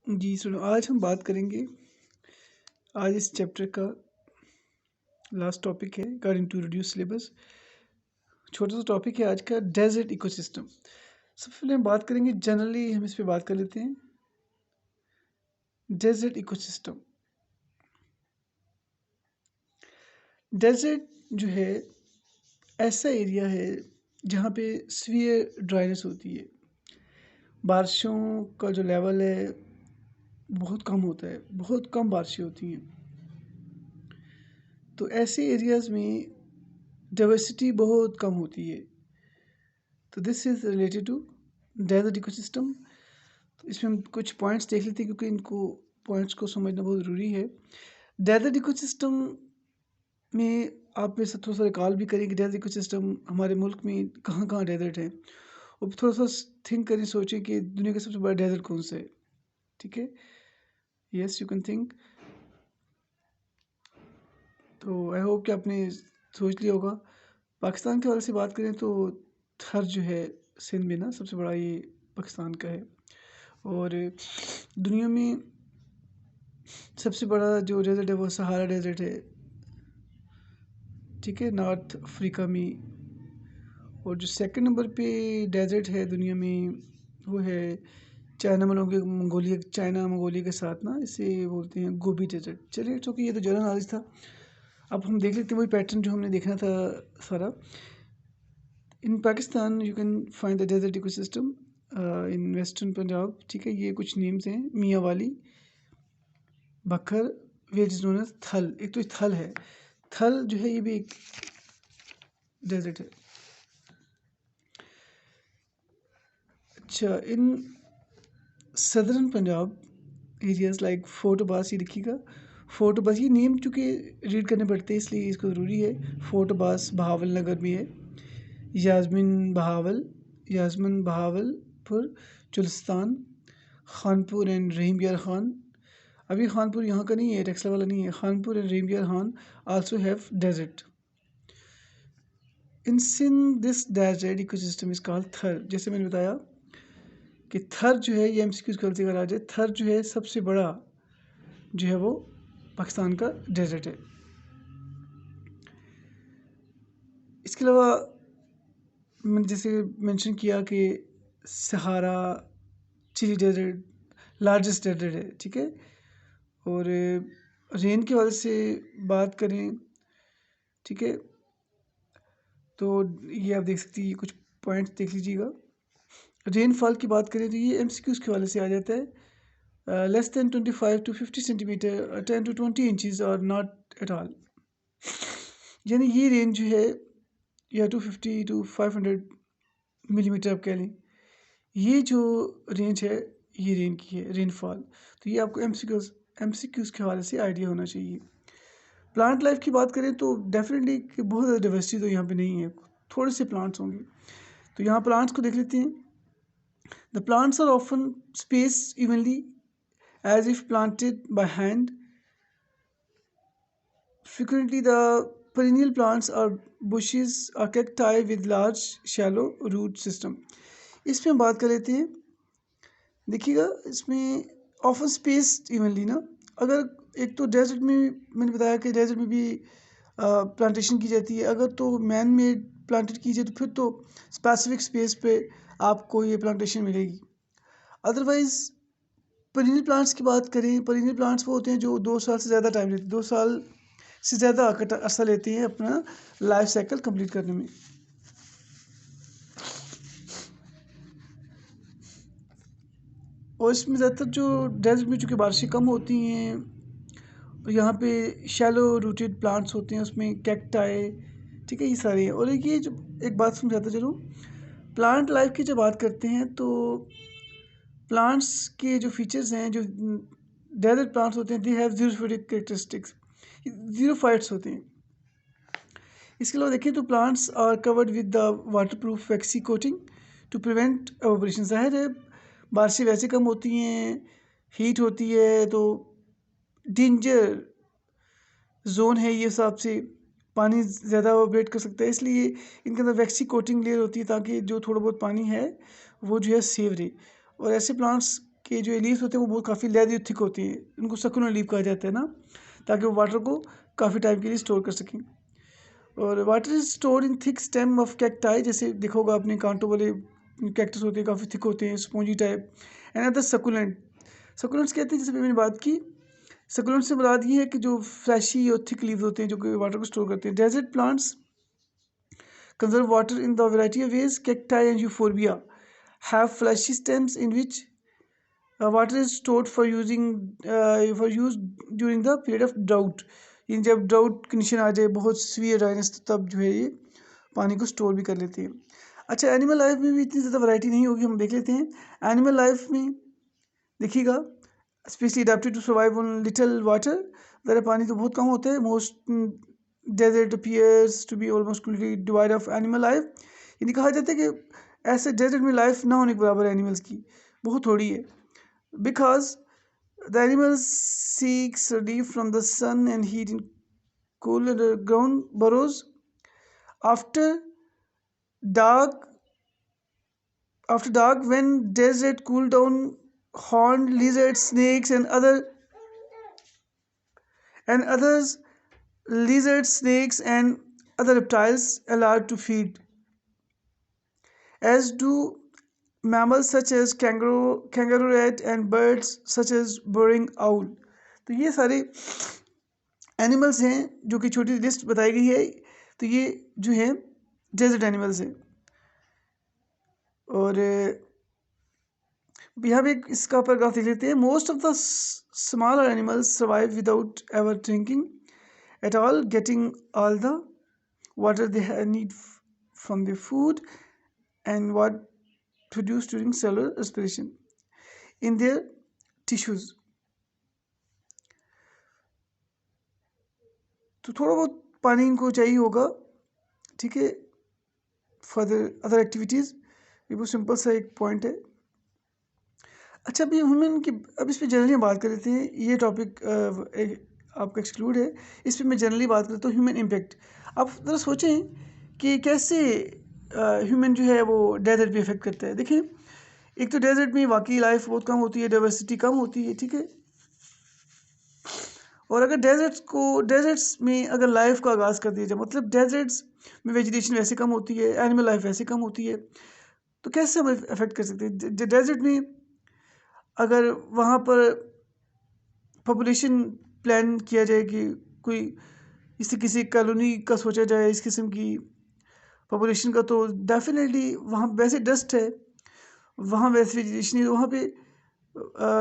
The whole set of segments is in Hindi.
जी सुनो, आज हम बात करेंगे। आज इस चैप्टर का लास्ट टॉपिक है अकॉर्डिंग टू रिड्यूस सिलेबस। छोटा सा टॉपिक है आज का, डेजर्ट इकोसिस्टम। सबसे पहले हम बात करेंगे, जनरली हम इस पे बात कर लेते हैं। डेजर्ट इकोसिस्टम, डेजर्ट जो है ऐसा एरिया है जहाँ पे सीवियर ड्राइनेस होती है। बारिशों का जो लेवल है बहुत कम होता है, बहुत कम बारिशें होती हैं। तो ऐसे एरियाज़ में डाइवर्सिटी बहुत कम होती है। तो this is related to desert ecosystem. तो इसमें हम कुछ पॉइंट्स देख लेते हैं क्योंकि इनको पॉइंट्स को समझना बहुत ज़रूरी है। डेजर्ट इकोसिस्टम में आप में से थोड़ा सा रिकॉल भी करें कि डेजर्ट इकोसिस्टम हमारे मुल्क में कहाँ कहाँ डेजर्ट है, और थोड़ा सा थिंक करें, सोचें कि दुनिया का सबसे बड़ा डेजर्ट कौन सा है। ठीक है, यस यू कैन थिंक। तो आई होप कि आपने सोच लिया होगा। पाकिस्तान के वाले से बात करें तो थर जो है सिंध में ना सबसे बड़ा ये पाकिस्तान का है। और दुनिया में सबसे बड़ा जो डेजर्ट है वो सहारा डेजर्ट है। ठीक है, नॉर्थ अफ्रीका में। और जो सेकंड नंबर पे डेजर्ट है दुनिया में वो है चाइना मंगोलिया के साथ ना, इसे बोलते हैं गोबी डेजर्ट। चलिए तो कि ये तो जनरल नॉलेज था। अब हम देख लेते हैं वही पैटर्न जो हमने देखना था सारा। In Pakistan you can find the desert ecosystem in western Punjab. ठीक है, ये कुछ नेम्स हैं, मियाँ वाली, बखर, विच इज नोन एज थल। एक तो थल है, थल जो है ये भी एक डेजर्ट है। अच्छा, in southern Punjab areas like fort Abbas, ये लिखिएगा फोर्ट अब्बास। ये नेम चूँकि रीड करने पड़ते हैं इसलिए इसको ज़रूरी है। फोर्ट अब्बास बहावल नगर में है। यास्मिन बहावलपुर, चुलिस्तान, खानपुर एंड रहीम यार खान। अभी खानपुर यहाँ का नहीं है, टेक्सला वाला नहीं है। Khanpur and Rahim Yar Khan also have desert. In Sindh this desert ecosystem is called Thar. जैसे मैंने बताया कि थर जो है ये एमसीक्यूज गलती का राज है। थर जो है सबसे बड़ा जो है वो पाकिस्तान का डेजर्ट है। इसके अलावा मैंने जैसे मेंशन किया कि सहारा चिली डेजर्ट लार्जेस्ट डेजर्ट है। ठीक है, और रेन के वजह से बात करें, ठीक है, तो ये आप देख सकती हैं, कुछ पॉइंट्स देख लीजिएगा। रेनफॉल की बात करें तो ये एमसीक्यूज के वाले से आ जाता है। Less than 25 to 50 centimetre, 10 to 20 inches और नॉट एट ऑल। यानी ये रेंज जो है या 250 to 500 मिलीमीटर आप कह लें, ये जो रेंज है ये रेन की है, रेनफॉल। तो ये आपको एमसीक्यूज के हवाले से आइडिया होना चाहिए। प्लांट लाइफ की बात करें तो डेफिनेटली कि बहुत ज़्यादा डाइवर्सिटी तो यहाँ पे नहीं है, थोड़े से प्लांट्स होंगे। तो यहाँ प्लांट्स को देख लेते हैं। The plants are often space evenly as if planted by hand. Frequently the perennial plants are bushes or cacti with large shallow root system। इस पे हम बात कर लेते हैं। देखिएगा इसमें ऑफन स्पेस इवनली ना, अगर एक तो डेजर्ट में मैंने बताया कि डेजर्ट में भी प्लांटेशन की जाती है। अगर तो मैन मेड प्लांटेड की जाए तो फिर तो स्पेसिफिक स्पेस पे आपको ये प्लांटेशन मिलेगी। अदरवाइज़ पेरिनियल प्लांट्स की बात करें, पेरिनियल प्लांट्स वो होते हैं जो 2 साल से ज़्यादा टाइम लेते हैं, 2 साल से ज़्यादा अर्सा लेते हैं अपना लाइफ साइकिल कंप्लीट करने में। और इसमें ज़्यादातर जो डेजर्ट में चूँकि बारिशें कम होती हैं, और यहाँ पे शैलो रूटेड प्लांट्स होते हैं, उसमें कैक्टाई, ठीक है, ये सारे हैं। और ये जो एक बात समझाता चलूँ, प्लांट लाइफ की जब बात करते हैं तो प्लांट्स के जो फीचर्स हैं, जो डेजर्ट प्लांट्स होते हैं, दे हैव ज़ीरोफिटिक कैरेक्टरिस्टिक्स, ज़ीरोफाइट्स होते हैं। इसके अलावा देखें तो plants are covered with the waterproof waxy coating to prevent evaporation. ज़ाहिर है बारिशें वैसे कम होती हैं, हीट होती है, तो डेंजर जोन है ये हिसाब से, पानी ज़्यादा एवोपोरेट कर सकता है, इसलिए इनके अंदर वैक्सी कोटिंग लेयर होती है ताकि जो थोड़ा बहुत पानी है वो जो है सेव रहे। और ऐसे प्लांट्स के जो लीव्स होते हैं वो बहुत काफ़ी लेदी थिक होती हैं, उनको सक्यूलेंट लीफ कहा जाता है ना, ताकि वो वाटर को काफ़ी टाइम के लिए स्टोर कर सकें। और water is stored in thick stem of cacti, जैसे देखा होगा अपने कांटों वाले कैक्टस होते हैं, काफ़ी थिक होते हैं, spongy type. And other succulent, succulents कहते हैं, जैसे मैंने बात की, सक्यूलेंट्स से मुराद ये है कि जो फ्लैशी और थिक लीव्स होते हैं जो कि वाटर को स्टोर करते हैं। Desert plants conserve water in the variety of ways. Cacti and euphorbia have fleshy stems in which water is stored for use during the period of drought. इन जब ड्राउट कंडीशन आ जाए, बहुत सीवियर ड्राइनेस, तब जो है ये पानी को स्टोर भी कर लेते हैं। अच्छा, एनिमल लाइफ में भी इतनी ज़्यादा वैरायटी नहीं होगी, हम देख लेते हैं। एनिमल लाइफ में देखिएगा, specially adapted to survive on little water, ज़रा पानी तो बहुत कम होता है। Most desert appears to be almost completely divide of animal life. यानी कहा जाता है कि ऐसे डेजर्ट में लाइफ ना होने के बराबर है एनिमल्स की, बहुत थोड़ी है। Because the animals seeks relief from the sun and heat in cool underground burrows. After dark, when desert cool down, horned lizards, snakes, and others, lizards, snakes, and other reptiles allowed to feed, as do mammals such as kangaroo rat, and birds such as burrowing owl. तो ये सारे एनिमल्स हैं जो कि छोटी लिस्ट बताई गई है। तो ये जो है डेजर्ट एनिमल्स हैं। और यहाँ पे इसका पैराग्राफ देख लेते हैं। Most of the smaller animals survive without ever drinking at all, getting all the water they need from the food and what produced during cellular respiration in their tissues. तो थोड़ा बहुत पानी इनको चाहिए होगा, ठीक है, फॉर द अदर एक्टिविटीज़। ये बहुत सिंपल सा एक पॉइंट है। अच्छा, अभी ह्यूमन की, अब इस पर जनरली बात कर लेते हैं। ये टॉपिक आपका एक्सक्लूड है, इस पर मैं जनरली बात करता हूँ। ह्यूमन इम्पैक्ट, आप ज़रा सोचें कि कैसे ह्यूमन जो है वो डेजर्ट भी इफेक्ट करता है। देखिए, एक तो डेजर्ट में वाकई लाइफ बहुत कम होती है, डाइवर्सिटी कम होती है, ठीक है। और अगर डेजर्ट्स में अगर लाइफ का आगाज़ कर दिया जाए, मतलब डेजर्ट्स में वेजिटेशन वैसे कम होती है, एनिमल लाइफ वैसे कम होती है, तो कैसे हम अफेक्ट कर सकते हैं। डेजर्ट में अगर वहाँ पर पॉपुलेशन प्लान किया जाए कि कोई इससे किसी कॉलोनी का सोचा जाए इस किस्म की पॉपुलेशन का, तो डेफिनेटली वहाँ वैसे डस्ट है, वहाँ वैसे वेजिटेशन है, वहाँ पे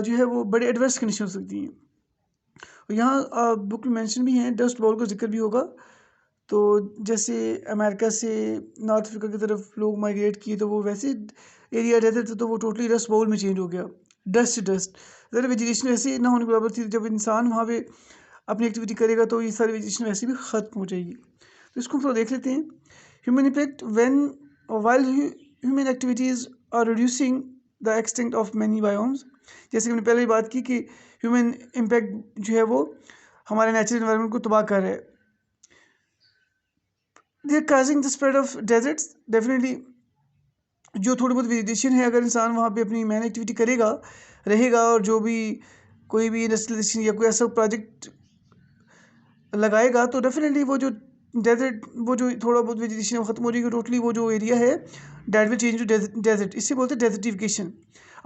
जो है वो बड़े एडवर्स कंडीशन हो सकती हैं। और यहाँ बुक में मेंशन भी हैं, डस्ट बाउल का जिक्र भी होगा। तो जैसे अमेरिका से नॉर्थ अफ्रीका की तरफ लोग माइग्रेट किए, तो वो वैसे एरिया रहते थे, तो वो टोटली डस्ट बाउल में चेंज हो गया, डस्ट ज़रा वेजिटेशन वैसे ना होने के बराबर थी। जब इंसान वहाँ पे अपनी एक्टिविटी करेगा तो ये सारी वेजिटेशन वैसे भी ख़त्म हो जाएगी। तो इसको थोड़ा देख लेते हैं। Human impact while human activities are reducing the extent of many biomes. जैसे कि मैंने पहले ही बात की कि ह्यूमन इम्पैक्ट जो है वो हमारे नेचुरल एनवायरनमेंट को तबाह कर रहा है। They are causing the spread of deserts, definitely जो थोड़ी बहुत वेजिटेशन है, अगर इंसान वहाँ पे अपनी मैन एक्टिविटी करेगा, रहेगा, और जो भी कोई भी इंडस्ट्रियलाइजेशन या कोई ऐसा प्रोजेक्ट लगाएगा, तो डेफिनेटली वो जो डेजर्ट, वो जो थोड़ा बहुत वेजिटेशन है वो ख़त्म हो जाएगी। टोटली वो जो एरिया है that will change to desert. इससे बोलते हैं desertification,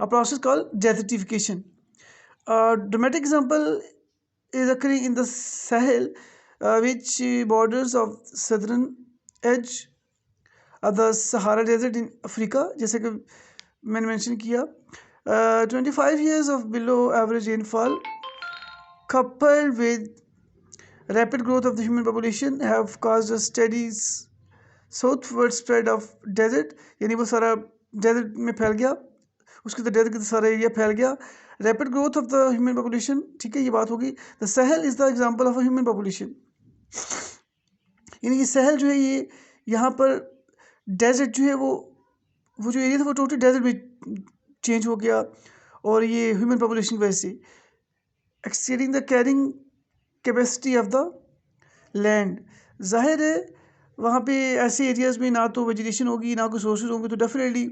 a process called desertification. Dramatic example is occurring in the Sahel, which borders of southern edge of the Sahara Desert in Africa, जैसे कि मैंने मेंशन किया। 25 years of below average rainfall coupled with rapid growth of the human population have caused a steady southward spread of desert, यानी वो सारा डेजर्ट में फैल गया, उसके तो डेजर्ट का सारा एरिया फैल गया। Rapid growth of the human population, ठीक है, ये बात होगी। The Sahel is the example of a human population, यानी कि सहल जो है ये यहाँ पर डेजर्ट जो है वो जो एरिया था वो टोटल डेजर्ट में चेंज हो गया, और ये ह्यूमन पॉपुलेशन की वजह से exceeding the carrying capacity of the land. जाहिर है वहाँ पे ऐसे एरियाज़ में ना तो वेजिटेशन होगी, ना कोई सोर्सेज होंगे, तो डेफिनेटली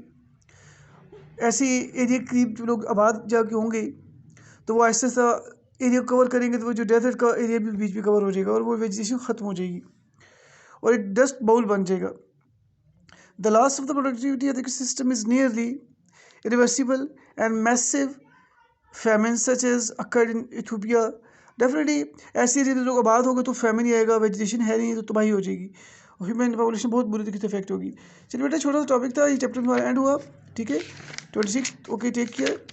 ऐसी एरिया के करीब जो लोग आबाद जाके होंगे तो वो आहिस्ता आहिस्ता एरिया कवर करेंगे, तो वो जो डेजर्ट का एरिया भी बीच में कवर हो जाएगा और वो वेजिटेशन ख़त्म हो जाएगी और एक डस्ट बाउल बन जाएगा। The loss of the productivity of the ecosystem is nearly irreversible and massive famines such as occurred in Ethiopia। Definitely ऐसे एरिया में लोग आबाद हो गए तो फैमिन ही आएगा, वेजिटेशन है नहीं तो तबाही हो जाएगी और ह्यूमन पॉपुलेशन बहुत बुरी तरीके से इफेक्ट होगी। चलिए बेटा, छोटा सा टॉपिक था, ये चैप्टर हमारा एंड हुआ। ठीक है, 26। ओके, टेक केयर,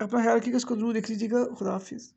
अपना ख्याल रखिएगा, इसको जरूर देख लीजिएगा। खुदा हाफिज़।